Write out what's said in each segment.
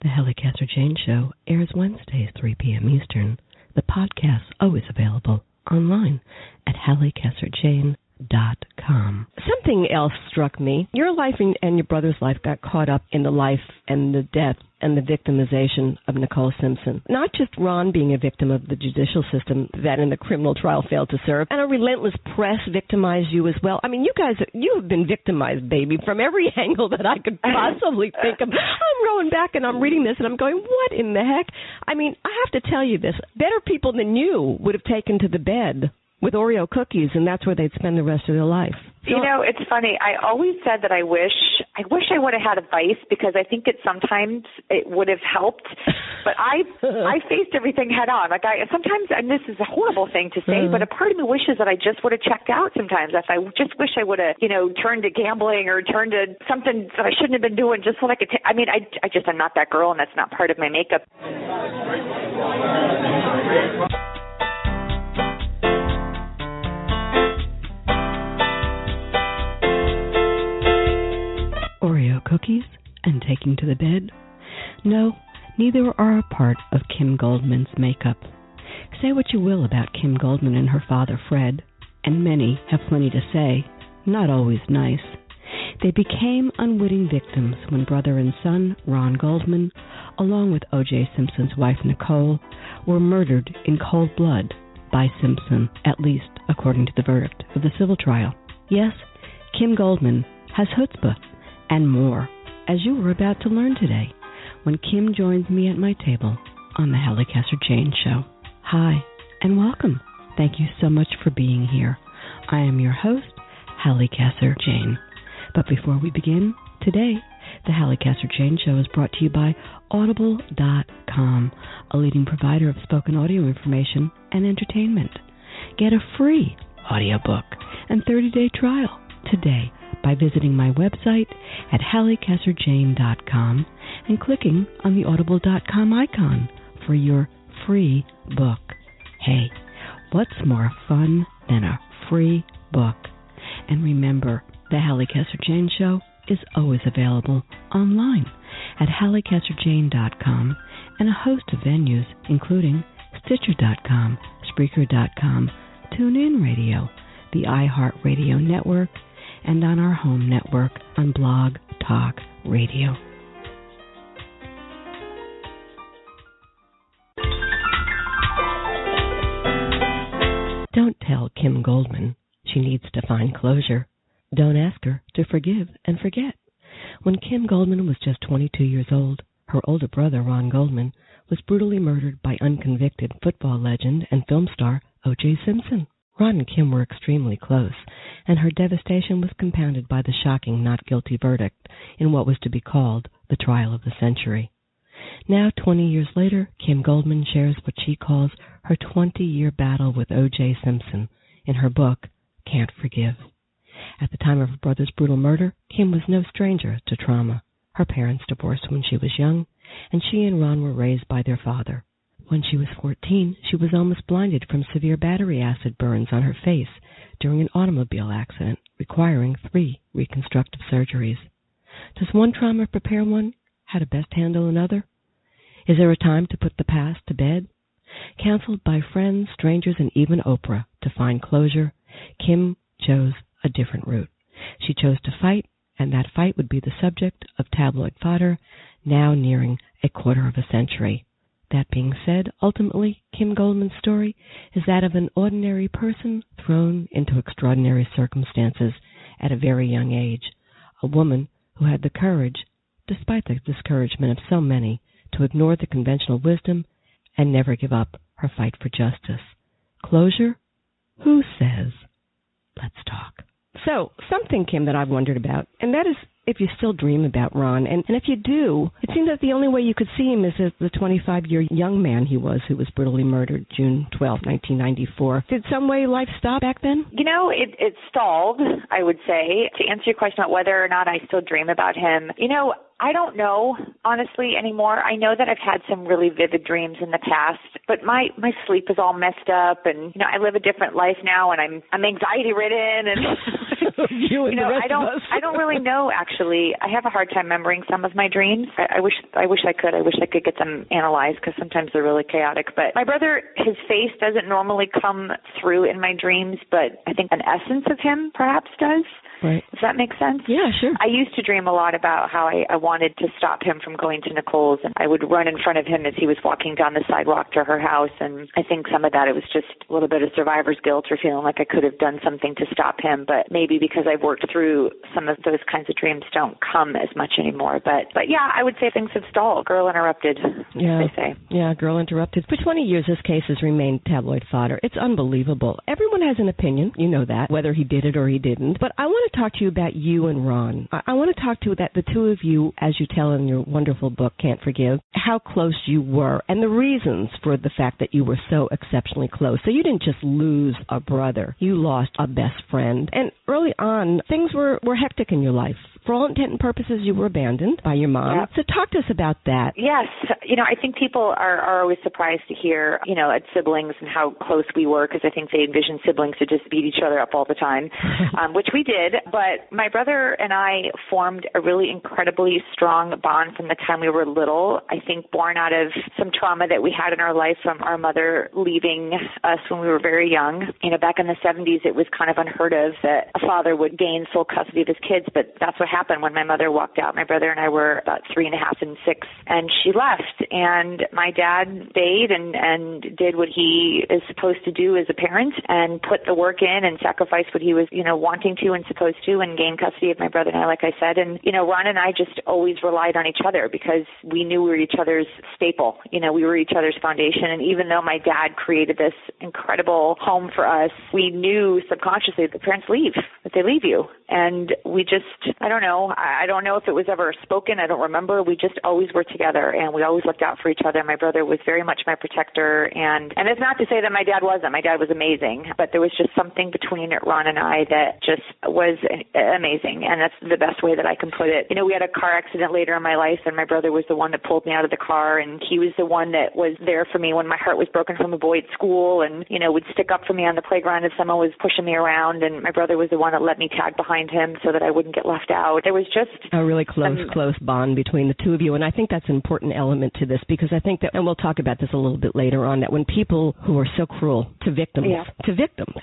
The Halli Casser-Jayne Show airs Wednesdays, 3 p.m. Eastern. The podcast's always available online at hallicasserjayne.com. Something else struck me. Your life and your brother's life got caught up in the life and the death and the victimization of Nicole Simpson. Not just Ron being a victim of the judicial system that in the criminal trial failed to serve, and a relentless press victimized you as well. I mean, you have been victimized, baby, from every angle that I could possibly think of. I'm going back and I'm reading this and I'm going, what in the heck? I mean, I have to tell you this. Better people than you would have taken to the bed with Oreo cookies, and that's where they'd spend the rest of their life. You know, it's funny. I always said that I wish I would have had advice, because I think sometimes it would have helped. But I faced everything head on. Like sometimes, and this is a horrible thing to say, but a part of me wishes that I just would have checked out sometimes. If I just wish I would have, turned to gambling or turned to something that I shouldn't have been doing, just so I could. I'm not that girl, and that's not part of my makeup. Oreo cookies and taking to the bed? No, neither are a part of Kim Goldman's makeup. Say what you will about Kim Goldman and her father, Fred, and many have plenty to say, not always nice. They became unwitting victims when brother and son, Ron Goldman, along with oj-Simpson's wife, Nicole, were murdered in cold blood by Simpson, at least according to the verdict of the civil trial. Yes, Kim Goldman has chutzpah, and more, as you were about to learn today, when Kim joins me at my table on the Halli Casser-Jayne Show. Hi, and welcome. Thank you so much for being here. I am your host, Halli Casser-Jayne. But before we begin, today, the Halli Casser-Jayne Show is brought to you by Audible.com, a leading provider of spoken audio information and entertainment. Get a free audiobook and 30-day trial today by visiting my website at hallicasserjayne.com and clicking on the audible.com icon for your free book. Hey, what's more fun than a free book? And remember, the Halli Casser-Jayne Show is always available online at hallicasserjayne.com and a host of venues, including Stitcher.com, Spreaker.com, TuneIn Radio, the iHeartRadio network, and on our home network on Blog Talk Radio. Don't tell Kim Goldman she needs to find closure. Don't ask her to forgive and forget. When Kim Goldman was just 22 years old, her older brother, Ron Goldman, was brutally murdered by unconvicted football legend and film star oj-Simpson. Ron and Kim were extremely close, and her devastation was compounded by the shocking not guilty verdict in what was to be called the trial of the century. Now, 20 years later, Kim Goldman shares what she calls her 20-year battle with O.J. Simpson in her book, Can't Forgive. At the time of her brother's brutal murder, Kim was no stranger to trauma. Her parents divorced when she was young, and she and Ron were raised by their father. When she was 14, she was almost blinded from severe battery acid burns on her face during an automobile accident, requiring 3 reconstructive surgeries. Does one trauma prepare one how to best handle another? Is there a time to put the past to bed? Counseled by friends, strangers, and even Oprah to find closure, Kim chose a different route. She chose to fight, and that fight would be the subject of tabloid fodder, now nearing a quarter of a century. That being said, ultimately, Kim Goldman's story is that of an ordinary person thrown into extraordinary circumstances at a very young age, a woman who had the courage, despite the discouragement of so many, to ignore the conventional wisdom and never give up her fight for justice. Closure? Who says? Let's talk. So, something, Kim, that I've wondered about, and that is if you still dream about Ron. And if you do, it seems that the only way you could see him is as the 25-year young man he was who was brutally murdered June 12, 1994. Did some way life stop back then? It stalled, I would say. To answer your question about whether or not I still dream about him, I don't know, honestly, anymore. I know that I've had some really vivid dreams in the past, but my sleep is all messed up, and I live a different life now, and I'm anxiety ridden, and You and the rest of us. I don't really know, actually. I have a hard time remembering some of my dreams. I wish I could. I wish I could get them analyzed because sometimes they're really chaotic. But my brother, his face doesn't normally come through in my dreams, but I think an essence of him perhaps does. Right. Does that make sense? Yeah, sure. I used to dream a lot about how I wanted to stop him from going to Nicole's, and I would run in front of him as he was walking down the sidewalk to her house, and I think some of that, it was just a little bit of survivor's guilt or feeling like I could have done something to stop him, but maybe because I've worked through some of those kinds of dreams don't come as much anymore. But yeah, I would say things have stalled. Girl interrupted, they say. Yeah, girl interrupted. For 20 years, this case has remained tabloid fodder. It's unbelievable. Everyone has an opinion, you know that, whether he did it or he didn't, but I want to talk to you about you and Ron. I want to talk to you that the two of you, as you tell in your wonderful book, Can't Forgive, how close you were and the reasons for the fact that you were so exceptionally close. So you didn't just lose a brother. You lost a best friend. And early on, things were hectic in your life. For all intent and purposes, you were abandoned by your mom. Yep. So talk to us about that. Yes. I think people are always surprised to hear, at siblings and how close we were, because I think they envision siblings to just beat each other up all the time, which we did. But my brother and I formed a really incredibly strong bond from the time we were little, I think born out of some trauma that we had in our life from our mother leaving us when we were very young. Back in the 70s, it was kind of unheard of that a father would gain full custody of his kids, but that's what happened when my mother walked out. My brother and I were about 3.5 and 6, and she left. And my dad stayed and did what he is supposed to do as a parent and put the work in and sacrificed what he was, wanting to and supposed to, and gain custody of my brother and I, like I said. And, Ron and I just always relied on each other because we knew we were each other's staple. We were each other's foundation. And even though my dad created this incredible home for us, we knew subconsciously that parents leave, that they leave you. And we just, I don't know if it was ever spoken. I don't remember. We just always were together, and we always looked out for each other. My brother was very much my protector. And it's not to say that my dad wasn't. My dad was amazing, but there was just something between Ron and I that just was amazing. And that's the best way that I can put it. We had a car accident later in my life, and my brother was the one that pulled me out of the car, and he was the one that was there for me when my heart was broken from a boy at school, and, would stick up for me on the playground if someone was pushing me around. And my brother was the one that let me tag behind him so that I wouldn't get left out. There was just a really close bond between the two of you. And I think that's an important element to this, because I think that, and we'll talk about this a little bit later on, that when people who are so cruel to victims,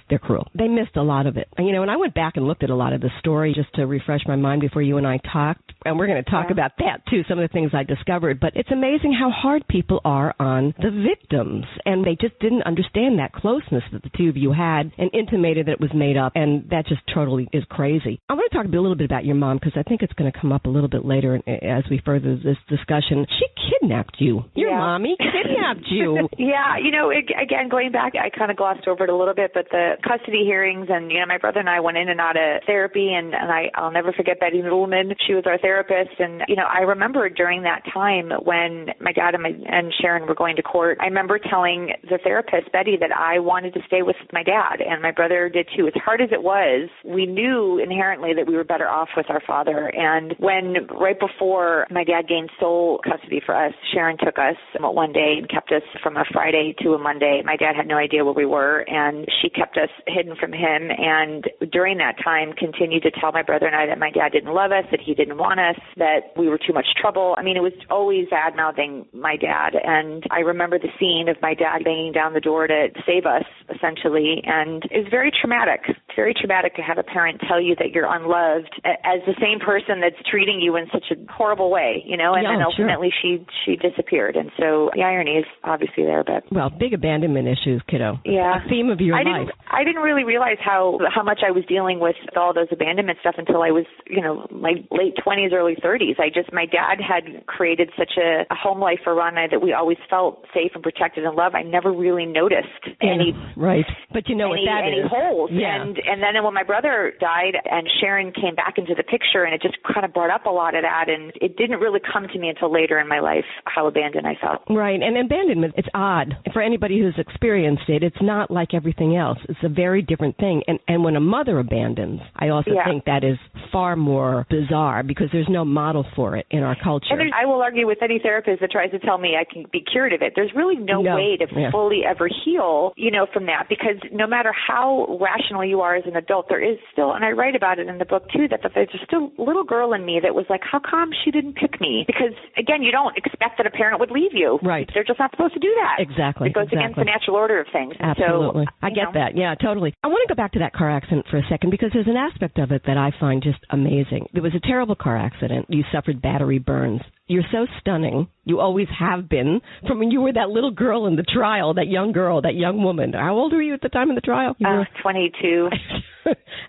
they're cruel. They missed a lot of it. And I went back and looked at a lot of the story just to refresh my mind before you and I talked. And we're going to talk about that too, some of the things I discovered. But it's amazing how hard people are on the victims. And they just didn't understand that closeness that the two of you had and intimated that it was made up. And that just totally is crazy. I want to talk a little bit about your mom, because I think it's going to come up a little bit later as we further this discussion. She kidnapped you. Your mommy kidnapped you. Yeah. Again, going back, I kind of glossed over it a little bit, but the custody hearings and, my brother and I went in and out of therapy, and I'll never forget Betty Noodleman. She was our therapist. And, I remember during that time when my dad and Sharon were going to court, I remember telling the therapist, Betty, that I wanted to stay with my dad, and my brother did too. As hard as it was, we knew inherently that we were better off with our father. And when right before my dad gained sole custody for us, Sharon took us one day and kept us from a Friday to a Monday. My dad had no idea where we were, and she kept us hidden from him. And during that time, continued to tell my brother and I that my dad didn't love us, that he didn't want us, that we were too much trouble. It was always bad-mouthing my dad. And I remember the scene of my dad banging down the door to save us, essentially. And it was very traumatic. It's very traumatic to have a parent tell you that you're unloved as the same person that's treating you in such a horrible way, and then ultimately she disappeared. And so the irony is obviously there, but big abandonment issues, kiddo. Yeah. A theme of your life. I didn't really realize how much I was dealing with all those abandonment stuff until I was, my late 20s, early 30s. My dad had created such a home life for Ron and I that we always felt safe and protected and loved. I never really noticed any right. But you know what that any is. holes. Yeah. And then when my brother died and Sharon came back into the picture, and it just kind of brought up a lot of that, and it didn't really come to me until later in my life how abandoned I felt. Right, and abandonment, it's odd. For anybody who's experienced it, it's not like everything else. It's a very different thing. And when a mother abandons, I also think that is far more bizarre because there's no model for it in our culture. And I will argue with any therapist that tries to tell me I can be cured of it. There's really no way to fully ever heal, from that, because no matter how rational you are as an adult, there is still, and I write about it in the book too, that there's still a little girl in me that was like, how come she didn't pick me? Because, again, you don't expect that a parent would leave you. Right. They're just not supposed to do that. Exactly. It goes against the natural order of things. Absolutely. So, I get that. Yeah, totally. I want to go back to that car accident for a second because there's an aspect of it that I find just amazing. There was a terrible car accident. You suffered battery burns. You're so stunning. You always have been. From when you were that little girl in the trial, that young girl, that young woman. How old were you at the time of the trial? You were 22.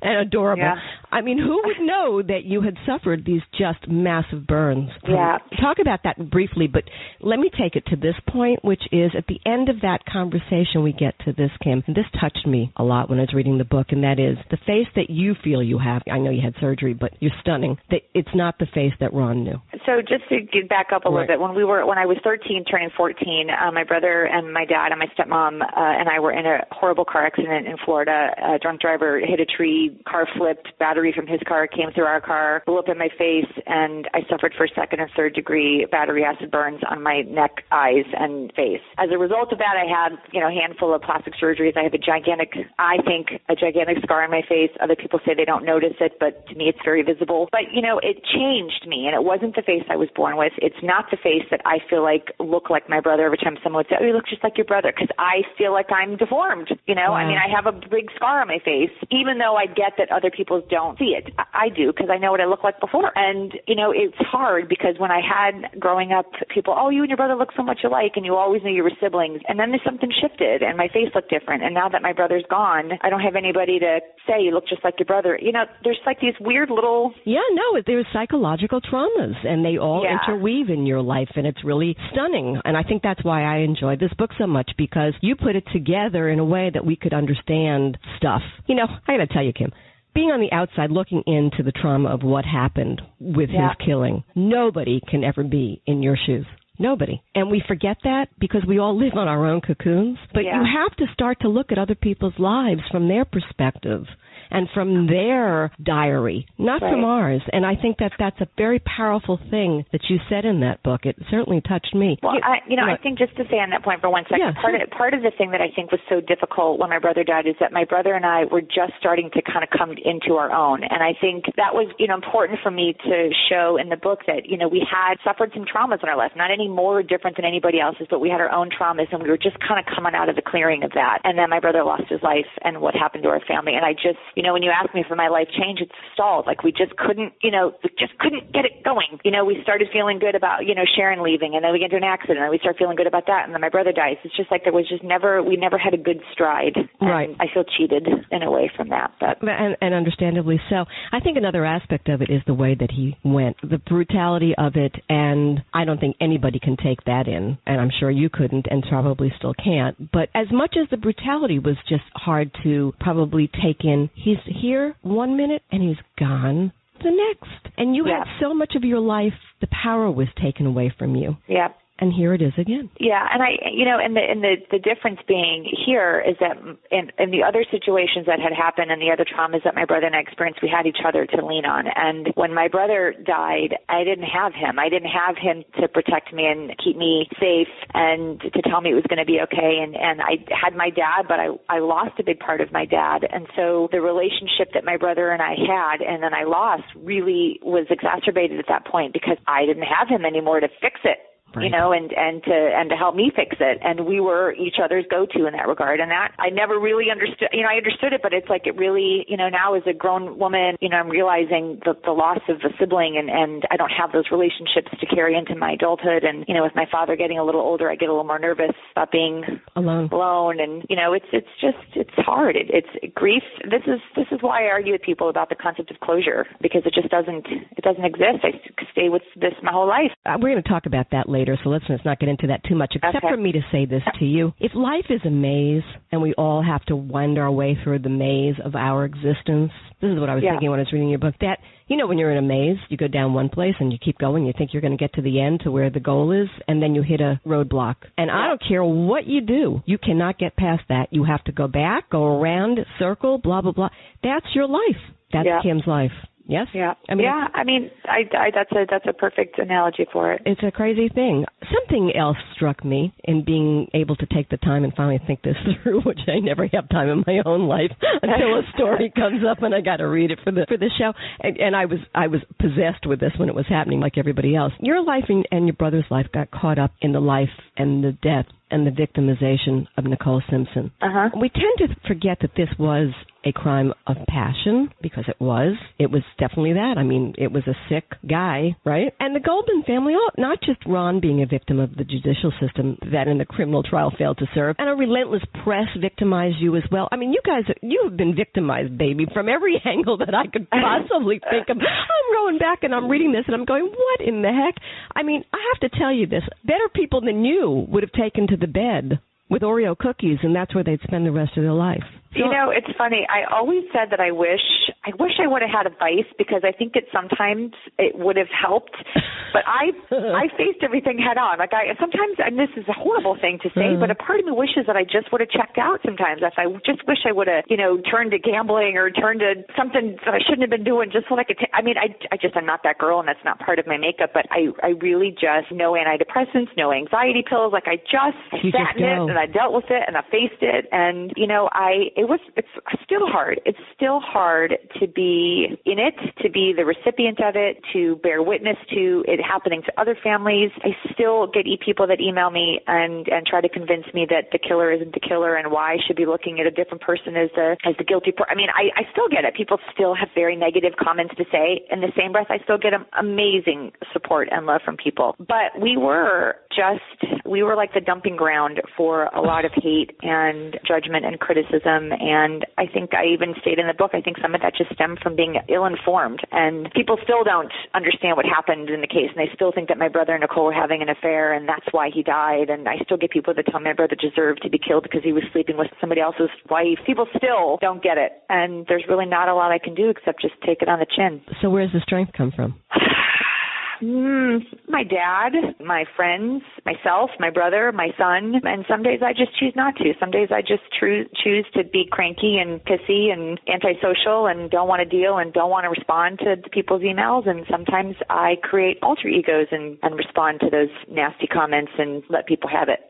And adorable. Yeah. I mean, who would know that you had suffered these just massive burns? Yeah. Talk about that briefly, but let me take it to this point, which is at the end of that conversation we get to this, Kim, and this touched me a lot when I was reading the book, and that is the face that you feel you have. I know you had surgery, but you're stunning. That it's not the face that Ron knew. So just to get back up a little bit, when I was 13, turning 14, my brother and my dad and my stepmom and I were in a horrible car accident in Florida. A drunk driver hit a tree, car flipped, battery from his car came through our car, blew up in my face, and I suffered first, second, and third degree battery acid burns on my neck, eyes, and face. As a result of that, I had, a handful of plastic surgeries. I have a gigantic scar on my face. Other people say they don't notice it, but to me it's very visible. But, it changed me, and it wasn't the face I was born with. It's not the face that I feel like look like my brother. Every time someone would say, oh, you look just like your brother, because I feel like I'm deformed. Wow. I mean, I have a big scar on my face, even though I get that other people don't see it. I do, because I know what I look like before. And, it's hard because when I had growing up people, oh, you and your brother look so much alike, and you always knew you were siblings. And then something shifted, and my face looked different. And now that my brother's gone, I don't have anybody to say you look just like your brother. There's like these weird little... Yeah, no, there's psychological traumas, and they all interweave in your life, and it's really stunning. And I think that's why I enjoyed this book so much, because you put it together in a way that we could understand stuff. I got to tell you, Kim, being on the outside looking into the trauma of what happened with his killing, nobody can ever be in your shoes. Nobody. And we forget that because we all live on our own cocoons. But you have to start to look at other people's lives from their perspective and from their diary, not from ours. And I think that's a very powerful thing that you said in that book. It certainly touched me. Well, I think just to say on that point for 1 second, part of the thing that I think was so difficult when my brother died is that my brother and I were just starting to kind of come into our own. And I think that was, important for me to show in the book that, we had suffered some traumas in our life, not any more different than anybody else's, but we had our own traumas, and we were just kind of coming out of the clearing of that. And then my brother lost his life, and what happened to our family. And I just, when you ask me for my life change, it's stalled. Like we just couldn't get it going. We started feeling good about, Sharon leaving, and then we get into an accident, and we start feeling good about that, and then my brother dies. It's just like we never had a good stride. Right. I feel cheated in a way from that. But and understandably so. I think another aspect of it is the way that he went, the brutality of it, and I don't think anybody can take that in, and I'm sure you couldn't and probably still can't. But as much as the brutality was just hard to probably take in, he's here 1 minute and he's gone the next. And you had so much of your life, the power was taken away from you. Yeah. And here it is again. Yeah, and the difference being here is that in the other situations that had happened and the other traumas that my brother and I experienced, we had each other to lean on. And when my brother died, I didn't have him. I didn't have him to protect me and keep me safe and to tell me it was going to be okay. And I had my dad, but I lost a big part of my dad. And so the relationship that my brother and I had and then I lost really was exacerbated at that point because I didn't have him anymore to fix it. Right. And to help me fix it. And we were each other's go-to in that regard. And that I never really understood, I understood it, but it's like it really, now as a grown woman, I'm realizing the loss of a sibling and I don't have those relationships to carry into my adulthood. And, with my father getting a little older, I get a little more nervous about being alone. And, it's hard. It's grief. This is why I argue with people about the concept of closure, because it just doesn't exist. I stay with this my whole life. We're going to talk about that later. later, so let's not get into that too much, except for me to say this to you. If life is a maze and we all have to wind our way through the maze of our existence, this is what I was thinking when I was reading your book, that, you know, when you're in a maze, you go down one place and you keep going, you think you're going to get to the end to where the goal is, and then you hit a roadblock. And I don't care what you do, you cannot get past that. You have to go back, go around, circle, blah, blah, blah. That's your life. That's Kim's life. Yes? Yeah. I mean, that's a perfect analogy for it. It's a crazy thing. Something else struck me in being able to take the time and finally think this through, which I never have time in my own life until a story comes up and I got to read it for the show. And I was possessed with this when it was happening, like everybody else. Your life and your brother's life got caught up in the life and the death and the victimization of Nicole Simpson. We tend to forget that this was a crime of passion, because it was. It was definitely that. I mean, it was a sick guy, right? And the Goldman family, not just Ron being a victim of the judicial system that in the criminal trial failed to serve, and a relentless press victimized you as well. I mean, you guys, you have been victimized, baby, from every angle that I could possibly think of. I'm going back and I'm reading this and I'm going, what in the heck? I mean, I have to tell you this. Better people than you would have taken to the bed with Oreo cookies, and that's where they'd spend the rest of their life. You know, it's funny. I always said that I wish I would have had advice, because I think sometimes it would have helped. But I faced everything head on. Like sometimes, and this is a horrible thing to say, but a part of me wishes that I just would have checked out sometimes. If I just wish I would have, turned to gambling or turned to something that I shouldn't have been doing, just so I could. I'm not that girl, and that's not part of my makeup. But I really just no antidepressants, no anxiety pills. Like I sat in it and I dealt with it and I faced it, and it's still hard. It's still hard to be in it, to be the recipient of it, to bear witness to it happening to other families. I still get people that email me and try to convince me that the killer isn't the killer and why I should be looking at a different person as the guilty person. I mean, I still get it. People still have very negative comments to say. In the same breath, I still get amazing support and love from people. But we were like the dumping ground for a lot of hate and judgment and criticism. And I think I even stated in the book, I think some of that just stemmed from being ill-informed. And people still don't understand what happened in the case. And they still think that my brother and Nicole were having an affair and that's why he died. And I still get people that tell me my brother deserved to be killed because he was sleeping with somebody else's wife. People still don't get it. And there's really not a lot I can do except just take it on the chin. So where does the strength come from? My dad, my friends, myself, my brother, my son, and some days I just choose not to. Some days I just choose to be cranky and pissy and antisocial and don't want to deal and don't want to respond to people's emails. And sometimes I create alter egos and respond to those nasty comments and let people have it.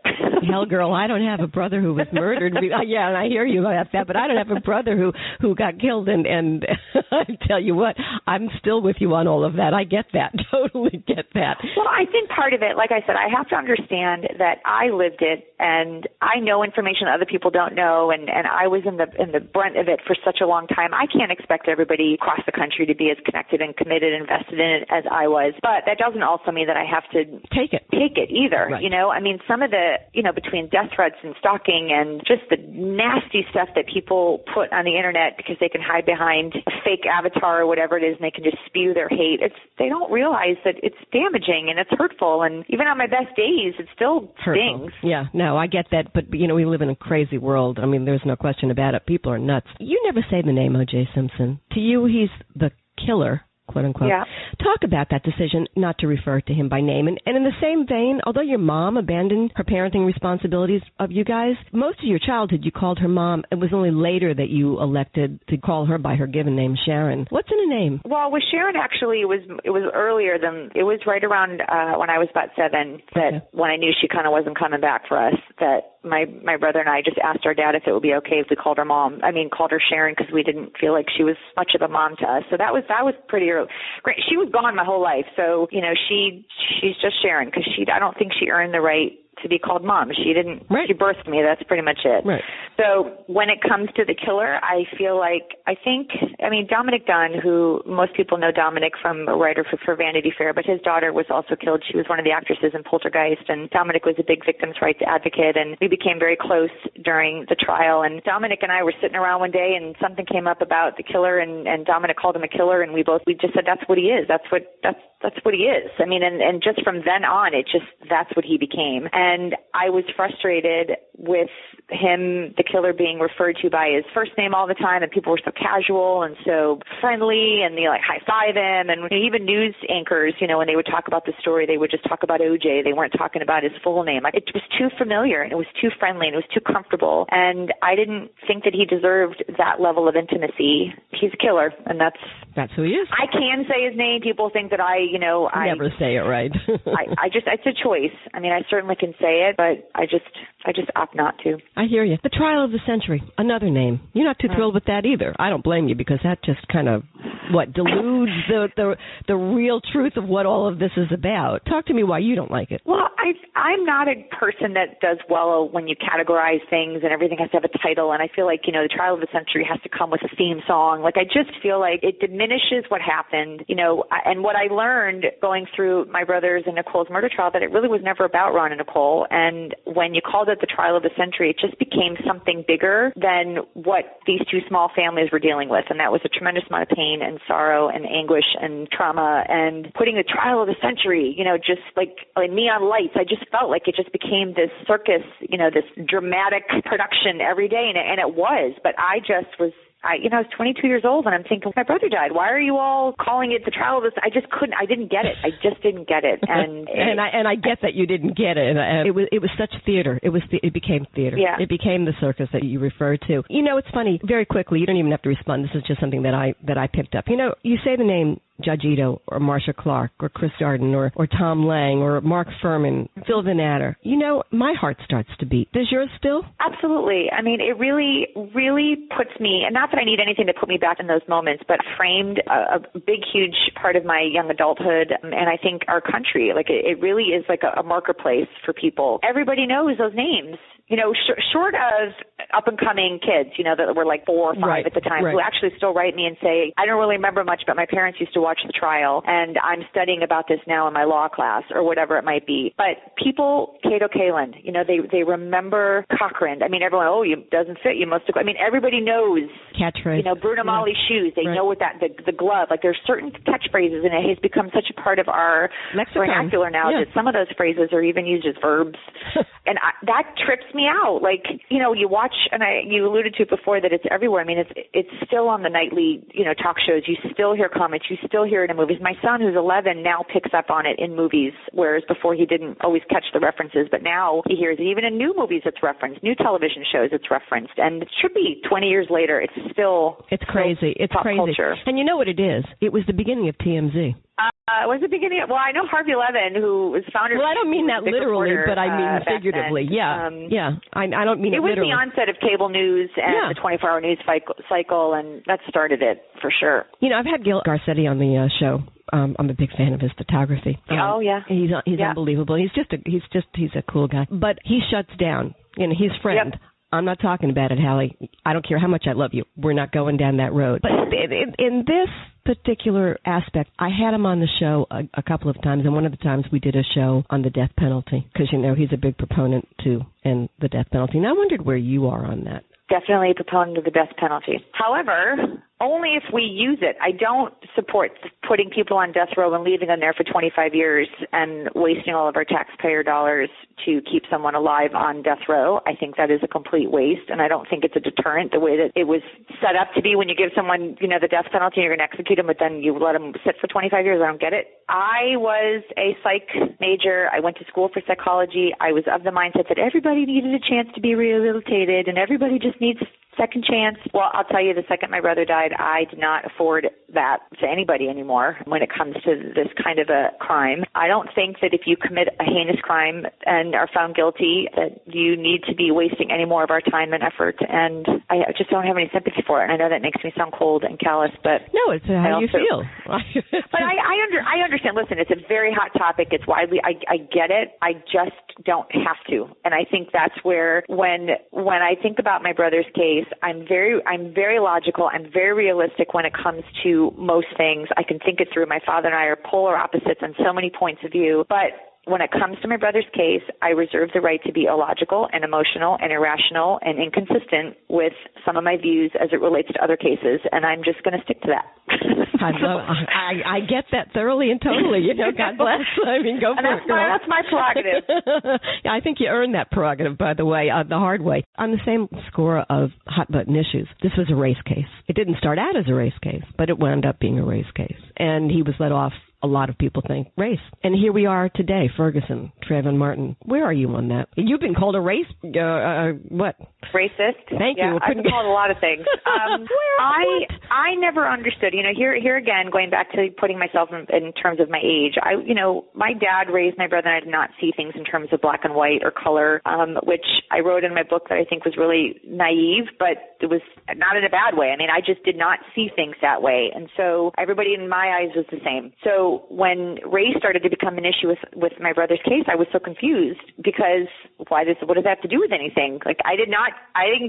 Hell, girl, I don't have a brother who was murdered. Yeah, and I hear you about that, but I don't have a brother who got killed. And I tell you what, I'm still with you on all of that. I get that. Totally get that. Well, I think part of it, like I said, I have to understand that I lived it and I know information that other people don't know, and I was in the brunt of it for such a long time. I can't expect everybody across the country to be as connected and committed and invested in it as I was. But that doesn't also mean that I have to take it either. Right. I mean, some of the, between death threats and stalking and just the nasty stuff that people put on the internet because they can hide behind a fake avatar or whatever it is, and they can just spew their hate. They don't realize that it's damaging and it's hurtful. And even on my best days, it still stings. Yeah, no, I get that. But, we live in a crazy world. I mean, there's no question about it. People are nuts. You never say the name O.J. Simpson. To you, he's the killer, quote unquote. Yeah. Talk about that decision not to refer to him by name. And in the same vein, although your mom abandoned her parenting responsibilities of you guys, most of your childhood you called her mom. It was only later that you elected to call her by her given name, Sharon. What's in a name? Well, with Sharon, actually, it was earlier than, it was right around when I was about 7, that when I knew she kind of wasn't coming back for us, that my brother and I just asked our dad if it would be okay if we called her Sharon, because we didn't feel like she was much of a mom to us. So that was pretty early. Great. She was gone my whole life, so she's just Sharon, because I don't think she earned the right to be called mom. She didn't. Right. She birthed me. That's pretty much it. Right. So when it comes to the killer, I think Dominic Dunn, who most people know Dominic from a writer for Vanity Fair, but his daughter was also killed. She was one of the actresses in Poltergeist, and Dominic was a big victims' rights advocate, and we became very close during the trial. And Dominic and I were sitting around one day, and something came up about the killer, and Dominic called him a killer, and we just said, that's what he is. That's what he is. I mean, and just from then on, that's what he became. And I was frustrated with him, the killer, being referred to by his first name all the time, and people were so casual and so friendly, and they high five him, and even news anchors, when they would talk about the story, they would just talk about OJ. They weren't talking about his full name. It was too familiar, and it was too friendly, and it was too comfortable, and I didn't think that he deserved that level of intimacy. He's a killer, and that's who he is. I can say his name. People think that I never say it right. It's a choice. I mean, I certainly can say it, but I just opt not to. I hear you. The trial of the century, another name. You're not too thrilled with that either. I don't blame you, because that just kind of deludes the real truth of what all of this is about. Talk to me why you don't like it. Well, I'm not a person that does well when you categorize things and everything has to have a title, and I feel like, the trial of the century has to come with a theme song. I just feel like it diminishes what happened, and what I learned going through my brother's and Nicole's murder trial, that it really was never about Ron and Nicole, and when you called it the trial of the century, it just became something bigger than what these two small families were dealing with, and that was a tremendous amount of pain and sorrow and anguish and trauma, and putting the trial of the century, just like neon lights, I just felt like it just became this circus, this dramatic production every day, and it was, but I was 22 years old, and I'm thinking, my brother died. Why are you all calling it the trial of this? I didn't get it. I just didn't get it. And I get that you didn't get it. It was such theater. It became theater. Yeah. It became the circus that you referred to. It's funny, very quickly, you don't even have to respond. This is just something that I picked up. You say the name Judge Ito or Marcia Clark or Chris Darden or Tom Lang or Mark Furman, Phil Vanatter. My heart starts to beat. Does yours still? Absolutely. I mean, it really, really puts me, and not that I need anything to put me back in those moments, but framed a big, huge part of my young adulthood, and I think our country. It really is like a marker place for people. Everybody knows those names. Short of up-and-coming kids, that were 4 or 5 at the time, who actually still write me and say, I don't really remember much, but my parents used to watch the trial, and I'm studying about this now in my law class, or whatever it might be. But people, Cato Kaelin, they remember Cochran. I mean, everyone, it doesn't fit, you must have, everybody knows. Catchphrase. Bruno Mali's shoes, they know what the glove, there's certain catchphrases, and it has become such a part of our vernacular now that some of those phrases are even used as verbs. And that trips me out. You watch, and you alluded to it before, that it's everywhere. I mean, it's still on the nightly, talk shows. You still hear comments. You still hear it in movies. My son, who's 11, now picks up on it in movies, whereas before he didn't always catch the references, but now he hears it. Even in new movies it's referenced, new television shows it's referenced, and it should be 20 years later. It's still crazy. It's pop crazy. Culture. And you know what it is? It was the beginning of TMZ. It was the beginning of, I know Harvey Levin, who was founder. Well, I don't mean that literally, reporter, but I mean figuratively. Yeah. I don't mean it literally. It was the onset of cable news and the 24-hour news cycle, and that started it for sure. I've had Gil Garcetti on the show. I'm a big fan of his photography. He's unbelievable. He's a cool guy. But he shuts down. He's friend. Yep. I'm not talking about it, Halli. I don't care how much I love you. We're not going down that road. But in this particular aspect, I had him on the show a couple of times, and one of the times we did a show on the death penalty, because, he's a big proponent to end the death penalty. And I wondered where you are on that. Definitely a proponent of the death penalty. However, only if we use it. I don't support putting people on death row and leaving them there for 25 years and wasting all of our taxpayer dollars to keep someone alive on death row. I think that is a complete waste, and I don't think it's a deterrent the way that it was set up to be when you give someone, the death penalty and you're going to execute them, but then you let them sit for 25 years. I don't get it. I was a psych major. I went to school for psychology. I was of the mindset that everybody needed a chance to be rehabilitated and everybody just needs a second chance. Well, I'll tell you, the second my brother died, I did not afford that to anybody anymore when it comes to this kind of a crime. I don't think that if you commit a heinous crime and are found guilty that you need to be wasting any more of our time and effort, and I just don't have any sympathy for it. And I know that makes me sound cold and callous, but no, it's how you feel. But I understand. Listen, it's a very hot topic. It's widely. I get it. I just don't have to. And I think that's where when I think about my brother's case, I'm very logical. I'm very realistic when it comes to most things. I can think it through. My father and I are polar opposites on so many points of view, but when it comes to my brother's case, I reserve the right to be illogical and emotional and irrational and inconsistent with some of my views as it relates to other cases, and I'm just going to stick to that. I get that thoroughly and totally. God bless. I mean, go for it, girl. That's my prerogative. Yeah, I think you earned that prerogative, by the way, the hard way. On the same score of hot-button issues, this was a race case. It didn't start out as a race case, but it wound up being a race case, and he was let off. A lot of people think race. And here we are today, Ferguson, Trayvon Martin. Where are you on that? You've been called a race, what? Racist. Thank you. I've been called a lot of things. I never understood, here again, going back to putting myself in terms of my age, my dad raised my brother and I did not see things in terms of black and white or color, which I wrote in my book that I think was really naive, but it was not in a bad way. I mean, I just did not see things that way. And so everybody in my eyes was the same. So when race started to become an issue with my brother's case, I was so confused because what does that have to do with anything? Like I didn't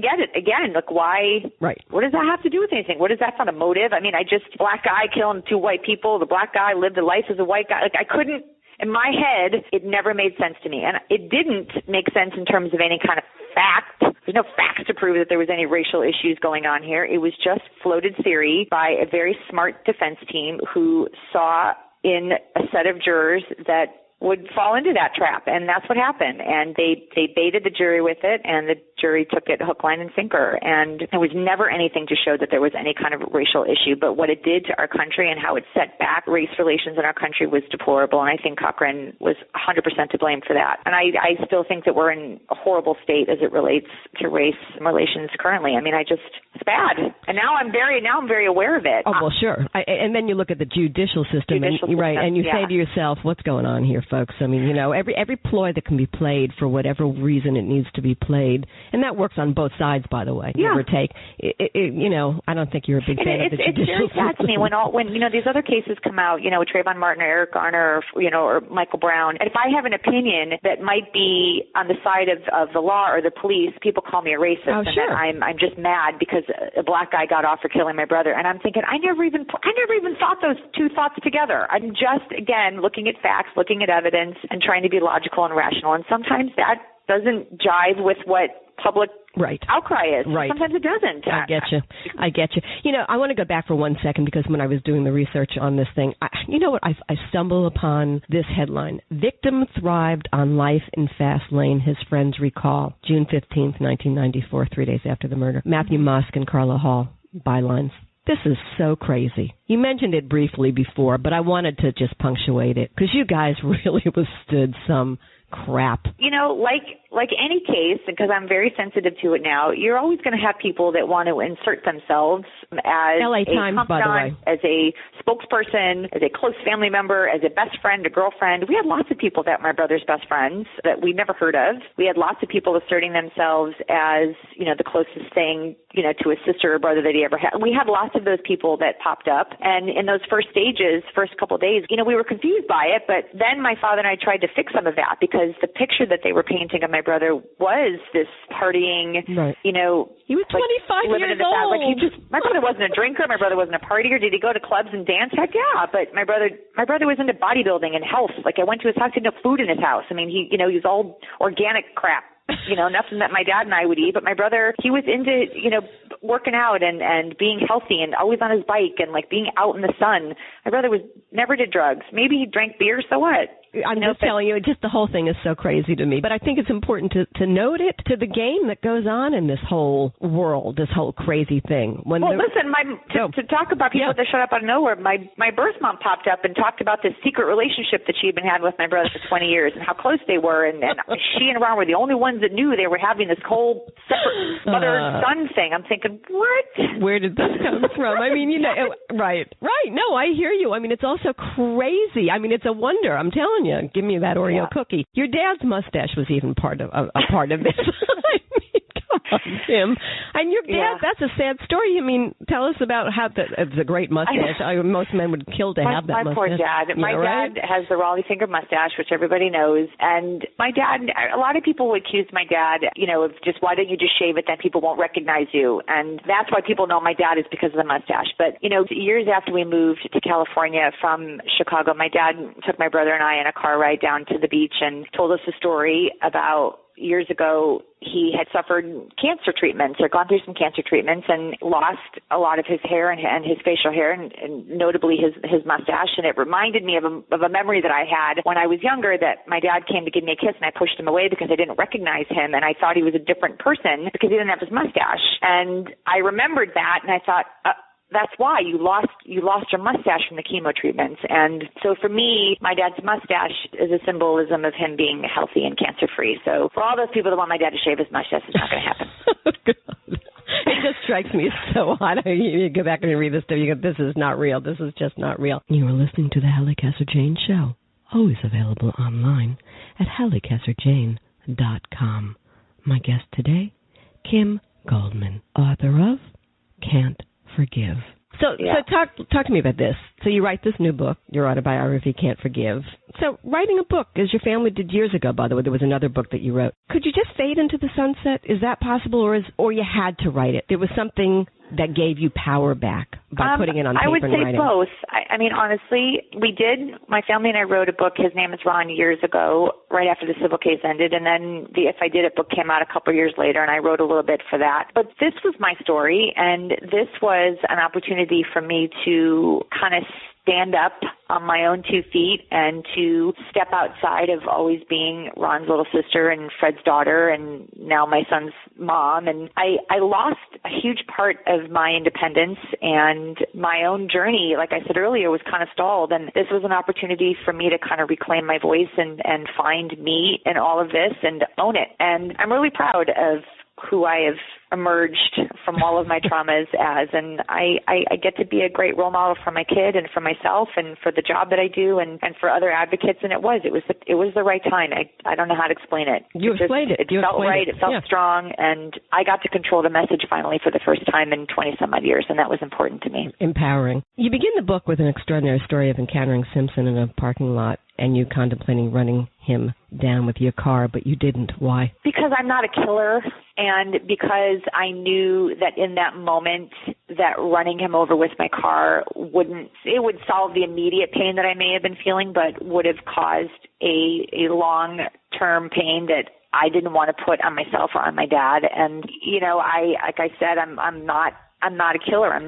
get it. Again, like why? Right. What does that have to do with anything? What is that not a motive? I mean, black guy killing two white people. The black guy lived a life as a white guy. Like I couldn't. In my head, it never made sense to me. And it didn't make sense in terms of any kind of fact. There's no facts to prove that there was any racial issues going on here. It was just floated theory by a very smart defense team who saw in a set of jurors that would fall into that trap, and that's what happened. And they baited the jury with it, and the jury took it hook, line, and sinker. And there was never anything to show that there was any kind of racial issue. But what it did to our country and how it set back race relations in our country was deplorable, and I think Cochran was 100% to blame for that. And I still think that we're in a horrible state as it relates to race relations currently. I mean, it's bad. And now I'm very aware of it. Oh, well, sure. And then you look at the judicial system, right, and you say to yourself, what's going on here, folks? I mean, every ploy that can be played for whatever reason it needs to be played, and that works on both sides, by the way. Yeah. Give or take. I don't think you're a big fan of the judicial system. It's very sad to me when these other cases come out, Trayvon Martin or Eric Garner or Michael Brown, and if I have an opinion that might be on the side of the law or the police, people call me a racist, and then I'm just mad because a black guy got off for killing my brother, and I'm thinking I never even thought those two thoughts together. I'm just again looking at facts, looking at evidence, and trying to be logical and rational. And sometimes that doesn't jive with what public outcry is. Right. Sometimes it doesn't. I get you. I want to go back for 1 second because when I was doing the research on this thing, I stumbled upon this headline. Victim thrived on life in fast lane, his friends recall. June 15th, 1994, 3 days after the murder. Matthew Musk and Carla Hall, bylines. This is so crazy. You mentioned it briefly before, but I wanted to just punctuate it because you guys really withstood some crap. Like any case, because I'm very sensitive to it now, you're always going to have people that want to insert themselves as LA Times, by the way, as a spokesperson, as a close family member, as a best friend, a girlfriend. We had lots of people that were my brother's best friends that we never heard of. We had lots of people asserting themselves as, the closest thing, to a sister or brother that he ever had. We had lots of those people that popped up. And in those first couple of days, we were confused by it. But then my father and I tried to fix some of that because the picture that they were painting of my brother was this partying, right. He was 25 years old. My brother wasn't a drinker. My brother wasn't a partier. Did he go to clubs and dance? Heck yeah. But my brother was into bodybuilding and health. Like I went to his house, he had no food in his house. I mean, he was all organic crap. Nothing that my dad and I would eat. But my brother, he was into, working out and being healthy and always on his bike and like being out in the sun. My brother never did drugs. Maybe he drank beer, so what? I'm just telling you, just the whole thing is so crazy to me. But I think it's important to note it, to the game that goes on in this whole world, this whole crazy thing. Listen, to talk about people that showed up out of nowhere, my birth mom popped up and talked about this secret relationship that she had been having with my brother for 20 years and how close they were. And she and Ron were the only ones that knew they were having this whole separate mother-son thing. I'm thinking, what? Where did this come from? I mean, right. No, I hear you. I mean, it's also crazy. I mean, it's a wonder. I'm telling you. Give me that Oreo cookie. Your dad's mustache was even part of a part of this. I mean, come on, Kim. And your dad, that's a sad story. I mean, tell us about how it's a great mustache. Most men would kill to have that mustache. My poor dad. My dad has the Raleigh finger mustache, which everybody knows. And my dad, a lot of people would accuse my dad, of just, why don't you just shave it, then people won't recognize you. And that's why people know my dad is because of the mustache. But, years after we moved to California from Chicago, my dad took my brother and I in a car ride down to the beach and told us a story about years ago. He had suffered cancer treatments or gone through some cancer treatments and lost a lot of his hair and his facial hair and notably his mustache. And it reminded me of a memory that I had when I was younger, that my dad came to give me a kiss and I pushed him away because I didn't recognize him. And I thought he was a different person because he didn't have his mustache. And I remembered that and I thought, that's why you lost your mustache from the chemo treatments. And so for me, my dad's mustache is a symbolism of him being healthy and cancer-free. So for all those people that want my dad to shave his mustache, it's not going to happen. It just strikes me so odd. You go back and read this stuff, you go, this is not real. This is just not real. You are listening to the Halli Casser-Jayne Show, always available online at hallicasserjayne.com. My guest today, Kim Goldman, author of Can't Forgive. So talk to me about this. So you write this new book, your autobiography, Can't Forgive. So writing a book, as your family did years ago, by the way, there was another book that you wrote. Could you just fade into the sunset? Is that possible, or you had to write it? There was something that gave you power back by putting it on paper and writing? I would say both. I mean, honestly, we did. My family and I wrote a book. His name is Ron, years ago, right after the civil case ended. And then the If I Did It book came out a couple of years later, and I wrote a little bit for that. But this was my story, and this was an opportunity for me to kind of stand up on my own 2 feet and to step outside of always being Ron's little sister and Fred's daughter and now my son's mom. And I lost a huge part of my independence, and my own journey, like I said earlier, was kind of stalled. And this was an opportunity for me to kind of reclaim my voice and find me in all of this and own it. And I'm really proud of who I have emerged from all of my traumas as, and I get to be a great role model for my kid and for myself and for the job that I do and for other advocates. And it was the right time. I don't know how to explain it. You explained it. It felt right. It felt strong, and I got to control the message finally for the first time in 20 some odd years, and that was important to me. Empowering. You begin the book with an extraordinary story of encountering Simpson in a parking lot and you contemplating running him down with your car, but you didn't. Why? Because I'm not a killer, and because I knew that in that moment that running him over with my car would solve the immediate pain that I may have been feeling, but would have caused a long-term pain that I didn't want to put on myself or on my dad. And, like I said, I'm not a killer. I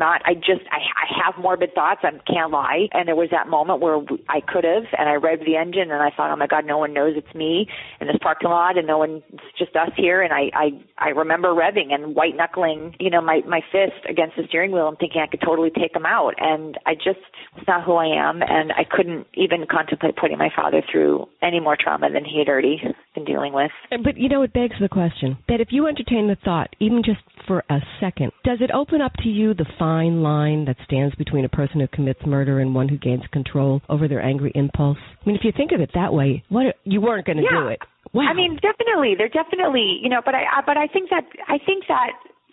have morbid thoughts. I can't lie. And there was that moment where I could have, and I revved the engine, and I thought, oh my God, no one knows it's me in this parking lot, and it's just us here. And I remember revving and white knuckling, my fist against the steering wheel and thinking I could totally take him out. And it's not who I am. And I couldn't even contemplate putting my father through any more trauma than he had already been dealing with. But, it begs the question that if you entertain the thought, even just for a second, does it open up to you the fine line that stands between a person who commits murder and one who gains control over their angry impulse? I mean, if you think of it that way, you weren't going to do it. Wow. I mean, definitely. They're definitely, but I think that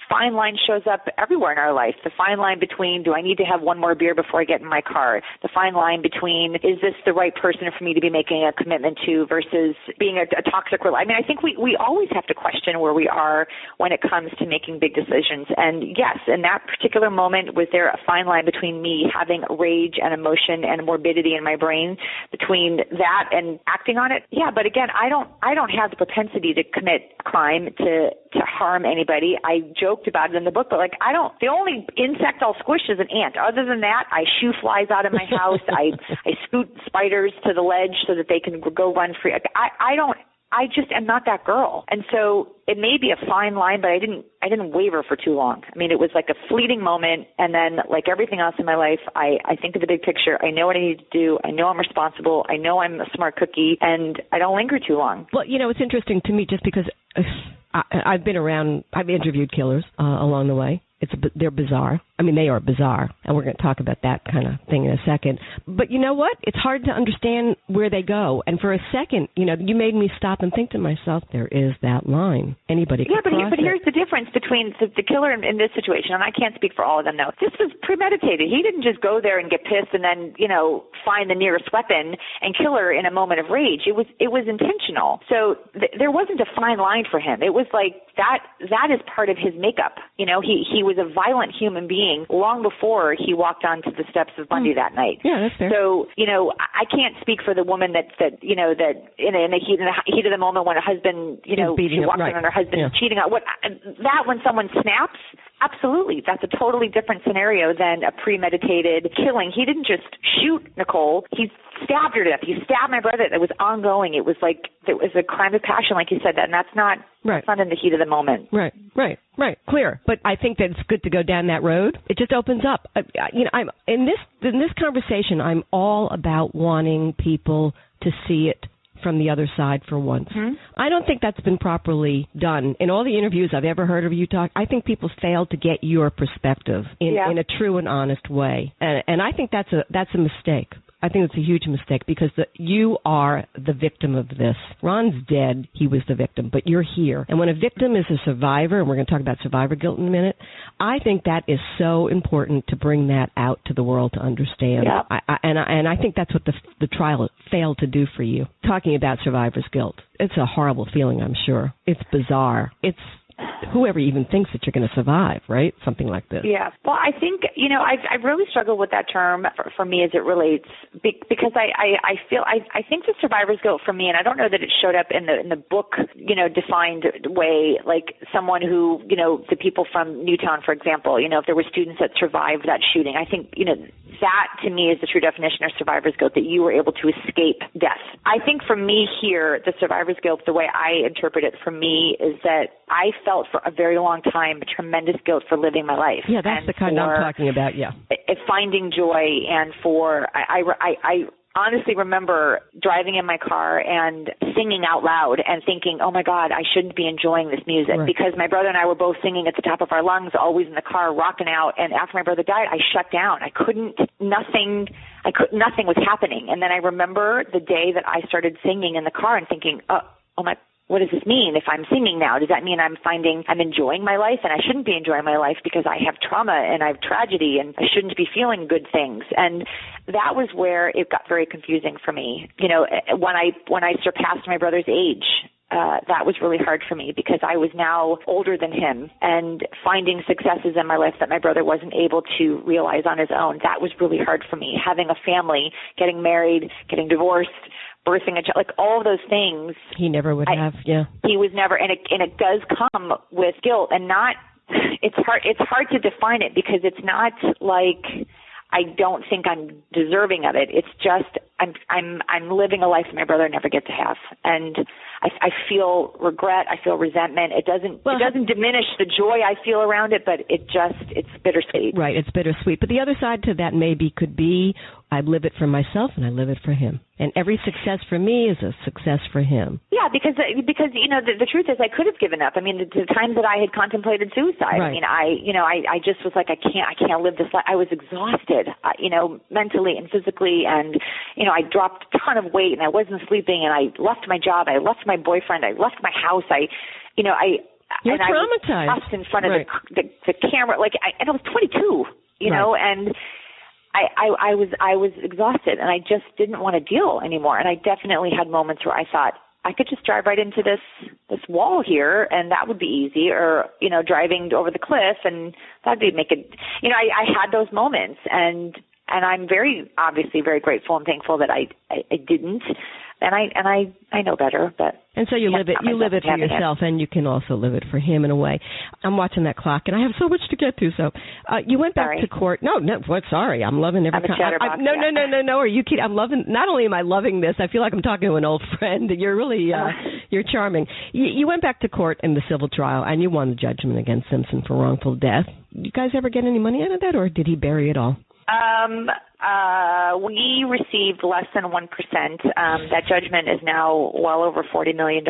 fine line shows up everywhere in our life. The fine line between, do I need to have one more beer before I get in my car? The fine line between, is this the right person for me to be making a commitment to versus being a toxic relationship? I mean, I think we always have to question where we are when it comes to making big decisions. And yes, in that particular moment, was there a fine line between me having rage and emotion and morbidity in my brain, between that and acting on it? Yeah, but again, I don't have the propensity to commit crime, to to harm anybody. I joked about it in the book, but the only insect I'll squish is an ant. Other than that, I shoo flies out of my house. I scoot spiders to the ledge so that they can go run free. I just am not that girl. And so it may be a fine line, but I didn't waver for too long. I mean, it was like a fleeting moment. And then like everything else in my life, I think of the big picture. I know what I need to do. I know I'm responsible. I know I'm a smart cookie, and I don't linger too long. Well, it's interesting to me just because I've been around, I've interviewed killers along the way. They're bizarre. I mean, they are bizarre, and we're going to talk about that kind of thing in a second. But you know what? It's hard to understand where they go. And for a second, you made me stop and think to myself, there is that line. Anybody can cross it. But here's the difference between the killer in this situation, and I can't speak for all of them, though. This was premeditated. He didn't just go there and get pissed and then, find the nearest weapon and kill her in a moment of rage. It was intentional. So there wasn't a fine line for him. It was like that is part of his makeup. He was a violent human being long before he walked onto the steps of Bundy that night. Yeah, that's fair. So, I can't speak for the woman that in the heat of the moment when a husband, she walks in on her husband cheating on when someone snaps, absolutely. That's a totally different scenario than a premeditated killing. He didn't just shoot Nicole. He stabbed her to death. He stabbed my brother. It was ongoing. It was like, it was a crime of passion, like you said, and that's not, that's not in the heat of the moment. Right. Clear. But I think that it's good to go down that road. It just opens up. I'm in this conversation, I'm all about wanting people to see it from the other side for once. Mm-hmm. I don't think that's been properly done. In all the interviews I've ever heard of you talk, I think people fail to get your perspective in a true and honest way. And I think that's a mistake. I think it's a huge mistake because you are the victim of this. Ron's dead. He was the victim, but you're here. And when a victim is a survivor, and we're going to talk about survivor guilt in a minute, I think that is so important to bring that out to the world to understand. Yeah. And I think that's what the trial failed to do for you. Talking about survivor's guilt, it's a horrible feeling, I'm sure. It's bizarre. It's whoever even thinks that you're going to survive, right? Something like this. Yeah. Well, I think, I've really struggled with that term for me as it relates because I think the survivor's guilt for me, and I don't know that it showed up in the book, defined way, like someone who, the people from Newtown, for example, if there were students that survived that shooting, I think, that to me is the true definition of survivor's guilt, that you were able to escape death. I think for me here, the survivor's guilt, the way I interpret it for me is that I felt for a very long time tremendous guilt for living my life. Yeah, that's the kind I'm talking about, yeah. Finding joy and for, I honestly remember driving in my car and singing out loud and thinking, oh my God, I shouldn't be enjoying this music because my brother and I were both singing at the top of our lungs, always in the car, rocking out. And after my brother died, I shut down. Nothing was happening. And then I remember the day that I started singing in the car and thinking, oh my, what does this mean if I'm singing now? Does that mean I'm enjoying my life? And I shouldn't be enjoying my life because I have trauma and I have tragedy and I shouldn't be feeling good things. And that was where it got very confusing for me. When I surpassed my brother's age, that was really hard for me because I was now older than him and finding successes in my life that my brother wasn't able to realize on his own. That was really hard for me. Having a family, getting married, getting divorced, birthing a child, like all of those things. He never would have, yeah. He was never, and it does come with guilt, and it's hard to define it because it's not like I don't think I'm deserving of it. It's just I'm living a life that my brother never get to have, and I feel regret. I feel resentment. It doesn't diminish the joy I feel around it, but it's bittersweet. Right, it's bittersweet. But the other side to that could be I live it for myself and I live it for him. And every success for me is a success for him. Yeah, because the truth is I could have given up. I mean, the times that I had contemplated suicide. Right. I mean, I just was like, I can't live this life. I was exhausted, mentally and physically, and I dropped a ton of weight and I wasn't sleeping, and I left my job, I left my boyfriend, I left my house, You're traumatized. I was in front of the camera, and I was 22, and I was exhausted, and I just didn't want to deal anymore. And I definitely had moments where I thought I could just drive right into this wall here, and that would be easy, or driving over the cliff, and that'd be I had those moments, and I'm obviously very grateful and thankful that I didn't. I know better, but. And so you live it for yourself, and you can also live it for him in a way. I'm watching that clock, and I have so much to get to. So you went back to court. No, what? Sorry, I'm loving every time. No. Are you kidding? I'm loving. Not only am I loving this, I feel like I'm talking to an old friend. You're really you're charming. You went back to court in the civil trial, and you won the judgment against Simpson for wrongful death. You guys ever get any money out of that, or did he bury it all? We received less than 1%. That judgment is now well over $40 million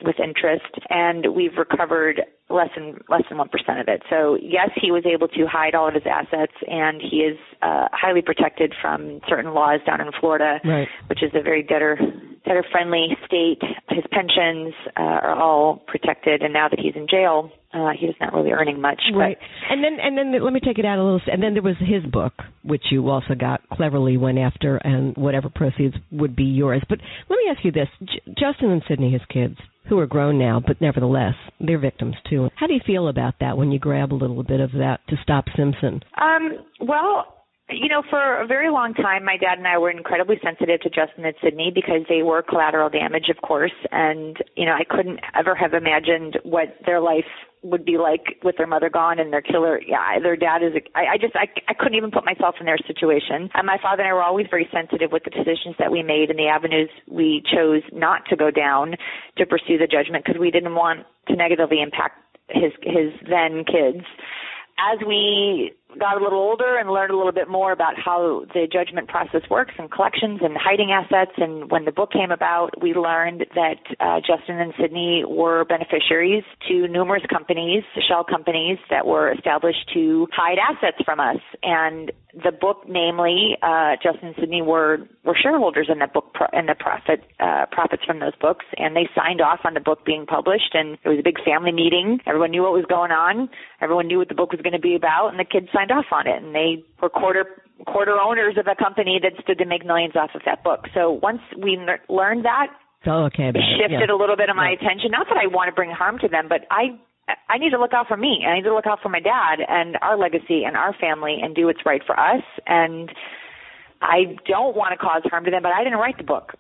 with interest, and we've recovered less than 1% of it. So yes, he was able to hide all of his assets, and he is highly protected from certain laws down in Florida, right, which is a very debtor-friendly state. His pensions are all protected, and now that he's in jail, he's not really earning much. Right. But, and then let me take it out a little. And then there was his book, which you also cleverly went after, and whatever proceeds would be yours. But let me ask you this. Justin and Sydney, his kids, who are grown now, but nevertheless, they're victims too. How do you feel about that when you grab a little bit of that to stop Simpson? Well, for a very long time, my dad and I were incredibly sensitive to Justin and Sydney because they were collateral damage, of course. And, I couldn't ever have imagined what their life would be like with their mother gone and their killer. Yeah, their dad is, I couldn't even put myself in their situation. And my father and I were always very sensitive with the decisions that we made and the avenues we chose not to go down to pursue the judgment because we didn't want to negatively impact his then kids. As we got a little older and learned a little bit more about how the judgment process works and collections and hiding assets, and when the book came about, we learned that Justin and Sydney were beneficiaries to numerous companies, shell companies, that were established to hide assets from us. And the book, namely, Justin and Sydney were shareholders in that book and the profits from those books, and they signed off on the book being published. And it was a big family meeting. Everyone knew what was going on. Everyone knew what the book was going to be about, and the kids signed off on it. And they were quarter owners of a company that stood to make millions off of that book. So once we learned that, it shifted a little bit of my attention. Not that I want to bring harm to them, but I need to look out for me. I need to look out for my dad and our legacy and our family and do what's right for us. And I don't want to cause harm to them, but I didn't write the book.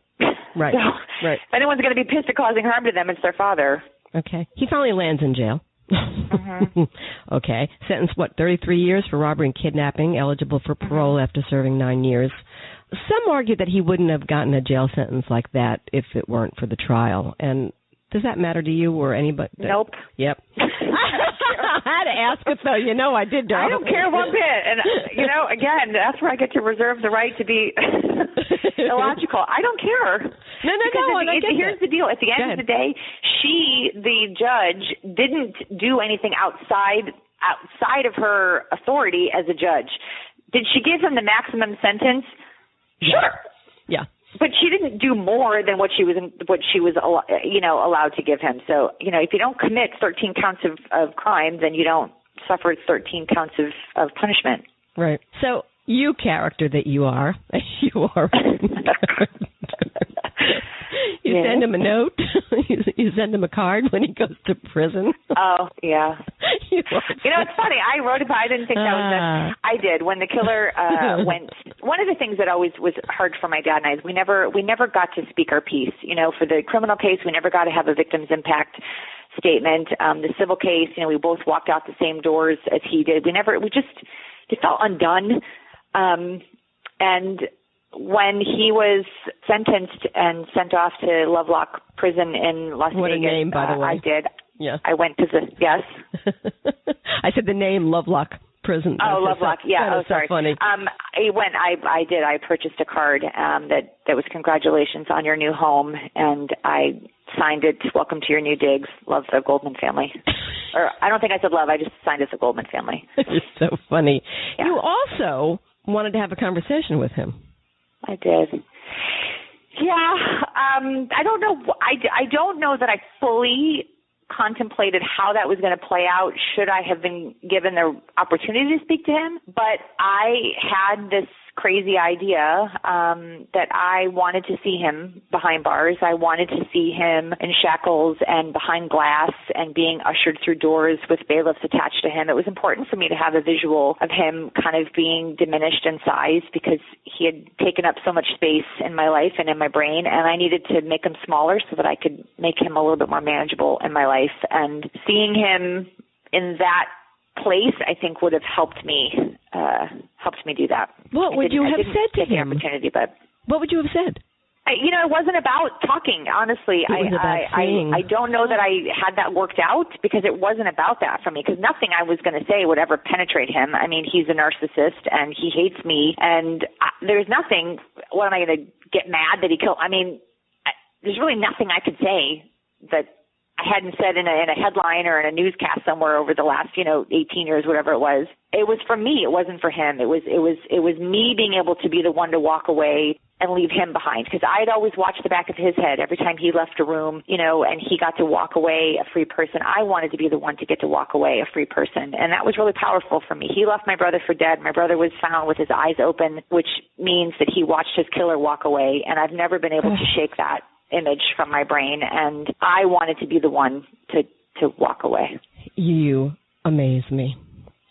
Right. If anyone's going to be pissed at causing harm to them, it's their father. Okay. He finally lands in jail. Mm-hmm. Okay. Sentenced, 33 years for robbery and kidnapping, eligible for parole after serving 9 years. Some argue that he wouldn't have gotten a jail sentence like that if it weren't for the trial. And does that matter to you or anybody? Nope. Yep. I had to ask it, though. I did. I don't care one bit. And, again, that's where I get to reserve the right to be illogical. I don't care. No. Here's the deal. At the end of the day, the judge, didn't do anything outside of her authority as a judge. Did she give him the maximum sentence? Sure. Yeah. But she didn't do more than what she was allowed to give him. So, if you don't commit 13 counts of crime, then you don't suffer 13 counts of punishment. Right. So, you character that you are, you send him a note, you send him a card when he goes to prison. Oh, yeah. It's funny. I wrote about it. I didn't think that was I did. When the killer went, one of the things that always was hard for my dad and I is we never got to speak our piece. For the criminal case, we never got to have a victim's impact statement. The civil case, we both walked out the same doors as he did. It felt undone. And when he was sentenced and sent off to Lovelock Prison in Las Vegas. What a name, by the way. I did. Yeah. I went to yes. I said the name Lovelock Prison. Oh, Lovelock. Yeah. Oh, sorry. So funny. I did. I purchased a card that was congratulations on your new home, and I signed it, welcome to your new digs, love the Goldman family. Or I don't think I said love, I just signed it the Goldman family. It's so funny. Yeah. You also wanted to have a conversation with him. I did. Yeah. I don't know. I don't know that I fully contemplated how that was going to play out should I have been given the opportunity to speak to him. But I had this crazy idea that I wanted to see him behind bars. I wanted to see him in shackles and behind glass and being ushered through doors with bailiffs attached to him. It was important for me to have a visual of him kind of being diminished in size because he had taken up so much space in my life and in my brain, and I needed to make him smaller so that I could make him a little bit more manageable in my life. And seeing him in that place, I think, would have helped me do that. What would you have said to him? Opportunity, but what would you have said? It wasn't about talking, honestly. I don't know that I had that worked out because it wasn't about that for me, because nothing I was going to say would ever penetrate him. I mean, he's a narcissist and he hates me, and there's nothing, what am I going to get mad that he killed? I mean, there's really nothing I could say that I hadn't said in a headline or in a newscast somewhere over the last, 18 years, whatever it was. It was for me. It wasn't for him. It was me being able to be the one to walk away and leave him behind, because I had always watched the back of his head every time he left a room, and he got to walk away a free person. I wanted to be the one to get to walk away a free person, and that was really powerful for me. He left my brother for dead. My brother was found with his eyes open, which means that he watched his killer walk away, and I've never been able to shake that image from my brain, and I wanted to be the one to walk away. You amaze me.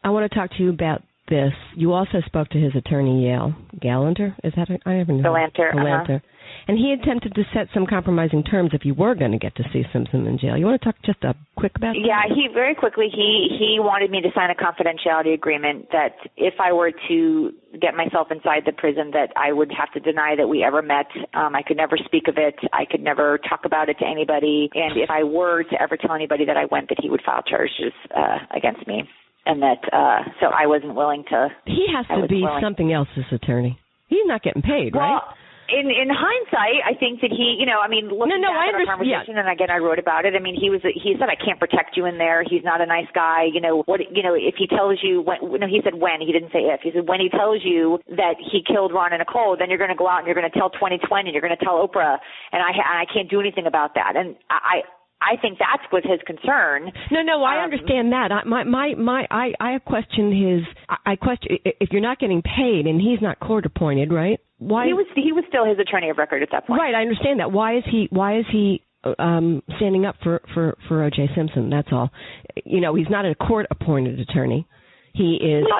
I want to talk to you about this. You also spoke to his attorney, Yale Galanter. Is that I never know. Galanter. Galanter. And he attempted to set some compromising terms if you were going to get to see Simpson in jail. You want to talk just a quick about that? Yeah, he very quickly he wanted me to sign a confidentiality agreement that if I were to get myself inside the prison, that I would have to deny that we ever met. I could never speak of it. I could never talk about it to anybody. And if I were to ever tell anybody that I went, that he would file charges against me. And that, so I wasn't willing to. He has to be something else's attorney. He's not getting paid, right? Well, in hindsight, I think that he, looking back at our conversation, and again, I wrote about it. I mean, he said, I can't protect you in there. He's not a nice guy. If he tells you he said when, he didn't say if. He said when he tells you that he killed Ron and Nicole, then you're going to go out and you're going to tell 2020, you're going to tell Oprah, and I can't do anything about that. And I think that's was his concern. No, I understand that. I question his. I question if you're not getting paid and he's not court appointed, right? Why he was still his attorney of record at that point. Right, I understand that. Why is he standing up for O.J. Simpson? That's all. He's not a court appointed attorney. He is. Well,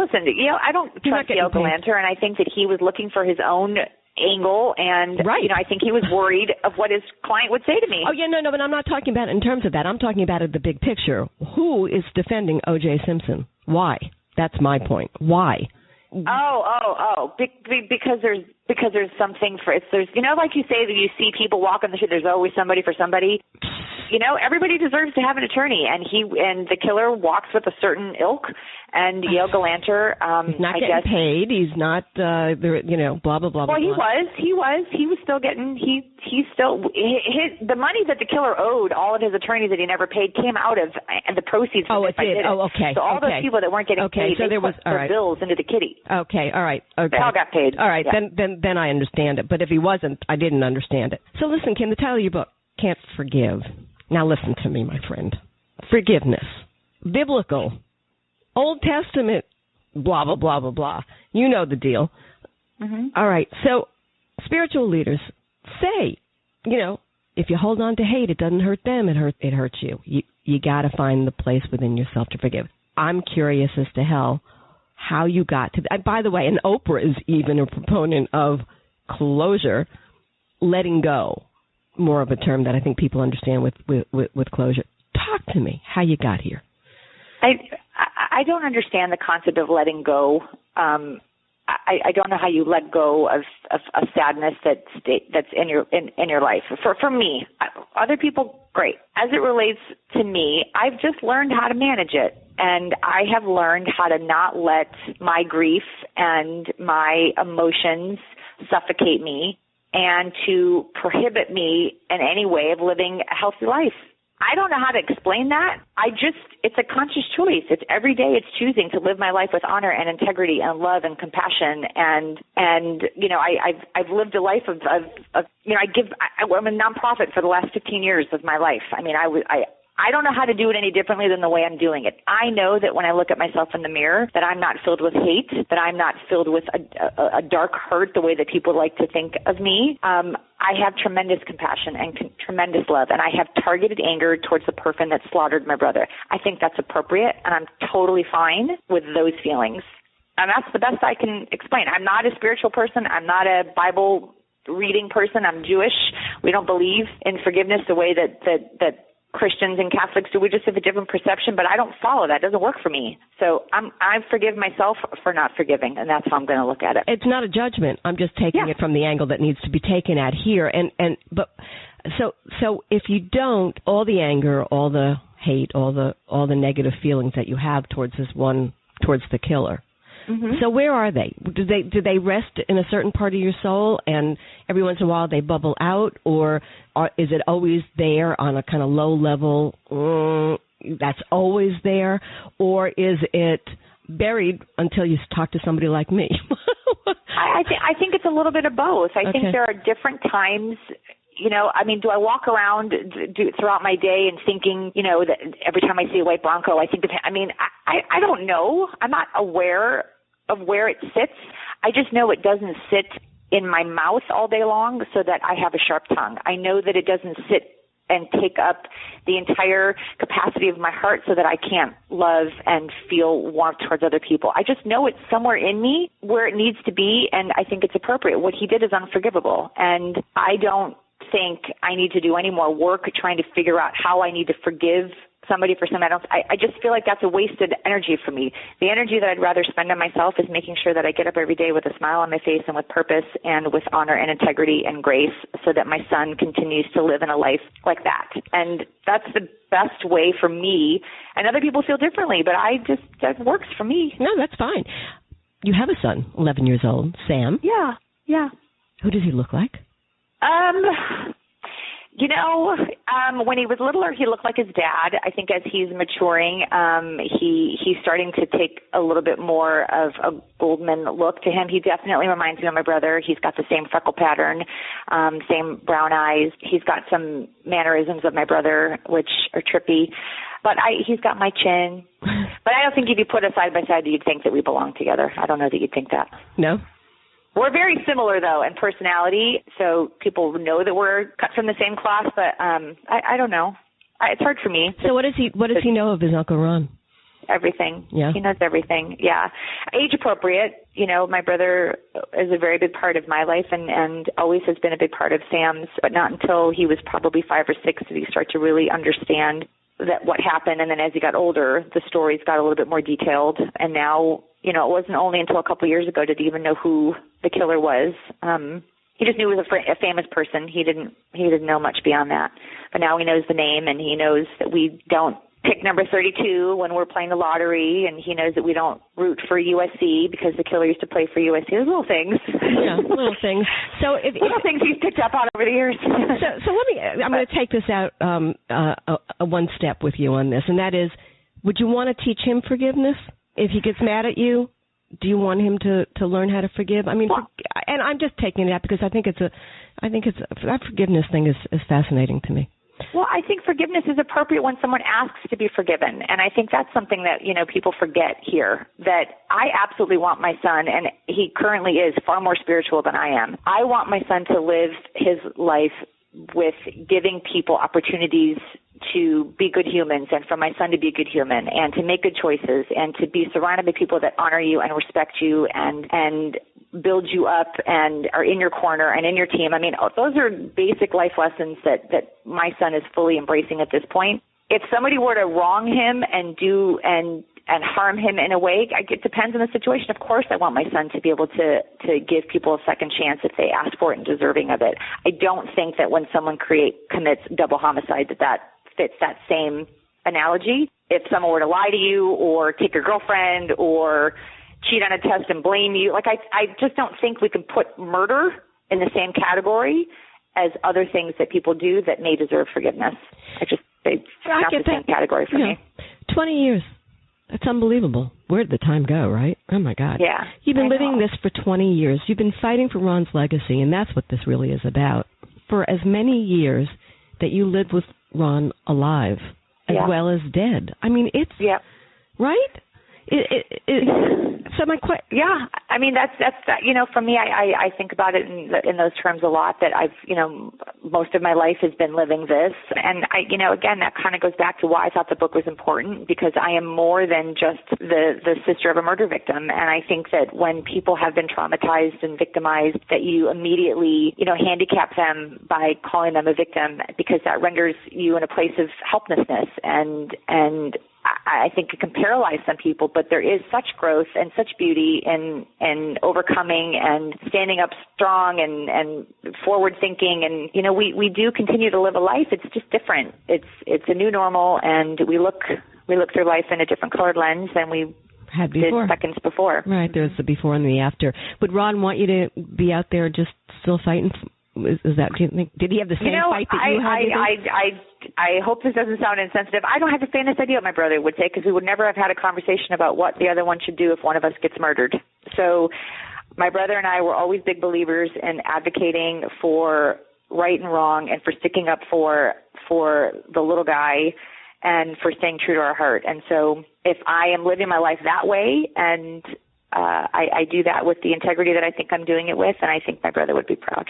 listen. I don't trust Yale Galanter, and I think that he was looking for his own angle, and right. I think he was worried of what his client would say to me. Oh yeah, no, but I'm not talking about it in terms of that. I'm talking about it the big picture. Who is defending O.J. Simpson? Why? That's my point. Why? Because there's something for there's like you say that you see people walk on the street. There's always somebody for somebody. Everybody deserves to have an attorney, and the killer walks with a certain ilk. And Yale Galanter, he's not getting paid. He's not, blah blah blah. Well, he was still getting. He's still the money that the killer owed all of his attorneys that he never paid came out of and the proceeds. Oh, it did. Oh, okay. So all those people that weren't getting paid, so they put their bills into the kitty. Okay, all right. Okay. They all got paid. All right, yeah. then I understand it. But if he wasn't, I didn't understand it. So listen, Kim, the title of your book, Can't Forgive. Now listen to me, my friend. Forgiveness. Biblical. Old Testament. Blah, blah, blah, blah, blah. You know the deal. Mm-hmm. All right. So spiritual leaders say, if you hold on to hate, it doesn't hurt them. It hurts you. You got to find the place within yourself to forgive. I'm curious as to how you got to that. By the way, and Oprah is even a proponent of closure, letting go. More of a term that I think people understand with closure. Talk to me how you got here. I don't understand the concept of letting go. I don't know how you let go of a sadness that's in your life. For me, other people, great. As it relates to me, I've just learned how to manage it, and I have learned how to not let my grief and my emotions suffocate me, and to prohibit me in any way of living a healthy life. I don't know how to explain that. It's a conscious choice. It's every day it's choosing to live my life with honor and integrity and love and compassion. And I've lived a life of I'm a nonprofit for the last 15 years of my life. I mean, I don't know how to do it any differently than the way I'm doing it. I know that when I look at myself in the mirror, that I'm not filled with hate, that I'm not filled with a dark hurt the way that people like to think of me. I have tremendous compassion and tremendous love, and I have targeted anger towards the person that slaughtered my brother. I think that's appropriate, and I'm totally fine with those feelings. And that's the best I can explain. I'm not a spiritual person. I'm not a Bible reading person. I'm Jewish. We don't believe in forgiveness the way that Christians and Catholics do. We just have a different perception, but I don't follow that. It doesn't work for me. So I forgive myself for not forgiving, and that's how I'm going to look at it. It's not a judgment. I'm just taking it from the angle that needs to be taken at here. So if you don't, all the anger, all the hate, all the negative feelings that you have towards the killer. Mm-hmm. So where are they? Do they rest in a certain part of your soul, and every once in a while they bubble out, or is it always there on a kind of low level? That's always there, or is it buried until you talk to somebody like me? I think it's a little bit of both. I think there are different times. Do I walk around throughout my day and thinking, that every time I see a white Bronco, I think of him? I don't know. I'm not aware of where it sits. I just know it doesn't sit in my mouth all day long so that I have a sharp tongue. I know that it doesn't sit and take up the entire capacity of my heart so that I can't love and feel warmth towards other people. I just know it's somewhere in me where it needs to be, and I think it's appropriate. What he did is unforgivable, and I don't think I need to do any more work trying to figure out how I need to forgive somebody for something. I just feel like that's a wasted energy for me. The energy that I'd rather spend on myself is making sure that I get up every day with a smile on my face and with purpose and with honor and integrity and grace so that my son continues to live in a life like that. And that's the best way for me. And other people feel differently, but that works for me. No, that's fine. You have a son, 11 years old, Sam. Yeah. Who does he look like? When he was littler, he looked like his dad. I think as he's maturing, he's starting to take a little bit more of a Goldman look to him. He definitely reminds me of my brother. He's got the same freckle pattern, same brown eyes. He's got some mannerisms of my brother, which are trippy. But he's got my chin. But I don't think if you put us side by side, you'd think that we belong together. I don't know that you'd think that. No? We're very similar, though, in personality, so people know that we're cut from the same cloth, but I don't know. It's hard for me. So what does he know of his Uncle Ron? Everything. Yeah. He knows everything, yeah. Age appropriate. My brother is a very big part of my life and always has been a big part of Sam's, but not until he was probably 5 or 6 did he start to really understand that what happened. And then as he got older, the stories got a little bit more detailed, and now it wasn't only until a couple of years ago did he even know who the killer was. He just knew he was a famous person. He didn't know much beyond that. But now he knows the name, and he knows that we don't pick number 32 when we're playing the lottery, and he knows that we don't root for USC because the killer used to play for USC. Those little things. Yeah, little things. So little things he's picked up on over the years. So I'm going to take this out one step with you on this, and that is, would you want to teach him forgiveness? If he gets mad at you, do you want him to learn how to forgive? And I'm just taking that because I think that forgiveness thing is fascinating to me. Well, I think forgiveness is appropriate when someone asks to be forgiven. And I think that's something that, people forget here, that I absolutely want my son, and he currently is far more spiritual than I am. I want my son to live his life with giving people opportunities to be good humans, and for my son to be a good human and to make good choices and to be surrounded by people that honor you and respect you and build you up and are in your corner and in your team. Those are basic life lessons that my son is fully embracing at this point. If somebody were to wrong him and harm him in a way, it depends on the situation. Of course, I want my son to be able to give people a second chance if they ask for it and deserving of it. I don't think that when someone commits double homicide that fits that same analogy. If someone were to lie to you or take your girlfriend or cheat on a test and blame you, I just don't think we can put murder in the same category as other things that people do that may deserve forgiveness. It's not the same category for me. 20 years. That's unbelievable. Where did the time go, right? Oh, my God. Yeah. You've been living this for 20 years. You've been fighting for Ron's legacy, and that's what this really is about. For as many years that you lived with Ron alive, as well as dead. I mean, it's right. So I mean that's for me I think about it in those terms a lot, that I've most of my life has been living this, and I again that kind of goes back to why I thought the book was important, because I am more than just the sister of a murder victim. And I think that when people have been traumatized and victimized, that you immediately handicap them by calling them a victim, because that renders you in a place of helplessness, and I think it can paralyze some people, but there is such growth and such beauty in overcoming and standing up strong and forward thinking. And, we do continue to live a life. It's just different. It's a new normal, and we look through life in a different colored lens than we had before. Did seconds before. Right. There's the before and the after. Would Ron want you to be out there just still fighting? Is that, do you think, did he have the same fight that you had? I hope this doesn't sound insensitive. I don't have the faintest idea what my brother would say, because we would never have had a conversation about what the other one should do if one of us gets murdered. So my brother and I were always big believers in advocating for right and wrong, and for sticking up for the little guy, and for staying true to our heart. And so if I am living my life that way, and I do that with the integrity that I think I'm doing it with, and I think my brother would be proud.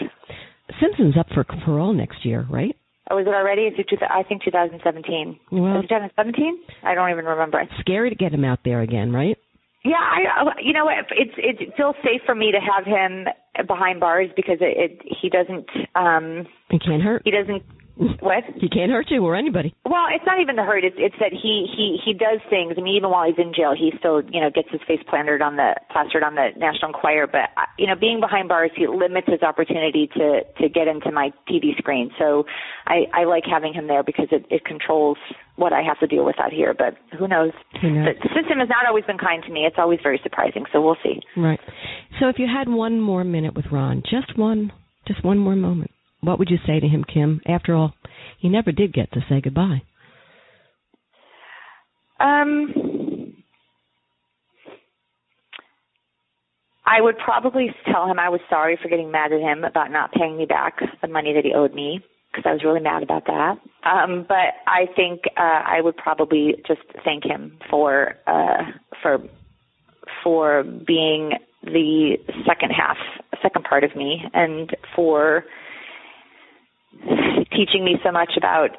Simpson's up for parole next year, right? Oh, is it already? I think 2017. Well, is it 2017? I don't even remember. It's scary to get him out there again, right? Yeah, you know what? It feels safe for me to have him behind bars, because he doesn't. He can't hurt. He doesn't. What? He can't hurt you or anybody. Well, it's not even the hurt. It's that he does things. I mean, even while he's in jail, he still gets his face plastered on the National Enquirer. But being behind bars, he limits his opportunity to get into my TV screen. So I like having him there, because it controls what I have to deal with out here. But who knows? But the system has not always been kind to me. It's always very surprising. So we'll see. Right. So if you had one more minute with Ron, just one more moment, what would you say to him, Kim? After all, he never did get to say goodbye. I would probably tell him I was sorry for getting mad at him about not paying me back the money that he owed me, because I was really mad about that. But I think I would probably just thank him for being the second part of me, and for teaching me so much about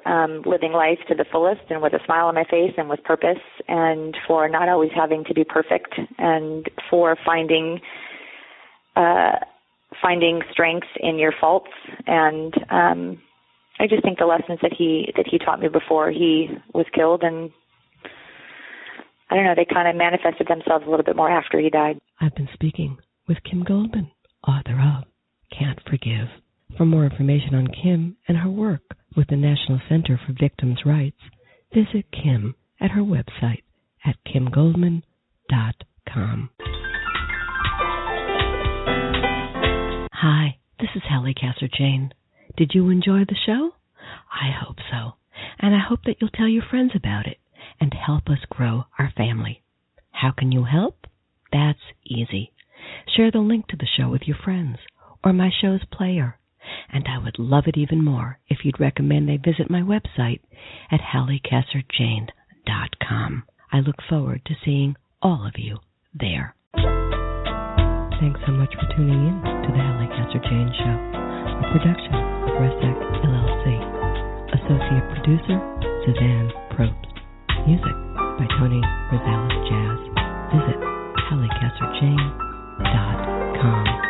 living life to the fullest, and with a smile on my face, and with purpose, and for not always having to be perfect, and for finding strength in your faults. And I just think the lessons that he taught me before he was killed, and I don't know, they kind of manifested themselves a little bit more after he died. I've been speaking with Kim Goldman, author of Can't Forgive. For more information on Kim and her work with the National Center for Victims' Rights, visit Kim at her website at kimgoldman.com. Hi, this is Halli Casser-Jayne. Did you enjoy the show? I hope so. And I hope that you'll tell your friends about it and help us grow our family. How can you help? That's easy. Share the link to the show with your friends or my show's player. And I would love it even more if you'd recommend they visit my website at hallicasserjayne.com. I look forward to seeing all of you there. Thanks so much for tuning in to the Halli Casser-Jayne Show, a production of Resec LLC. Associate producer, Suzanne Probst. Music by Tony Rosales Jazz. Visit hallicasserjayne.com.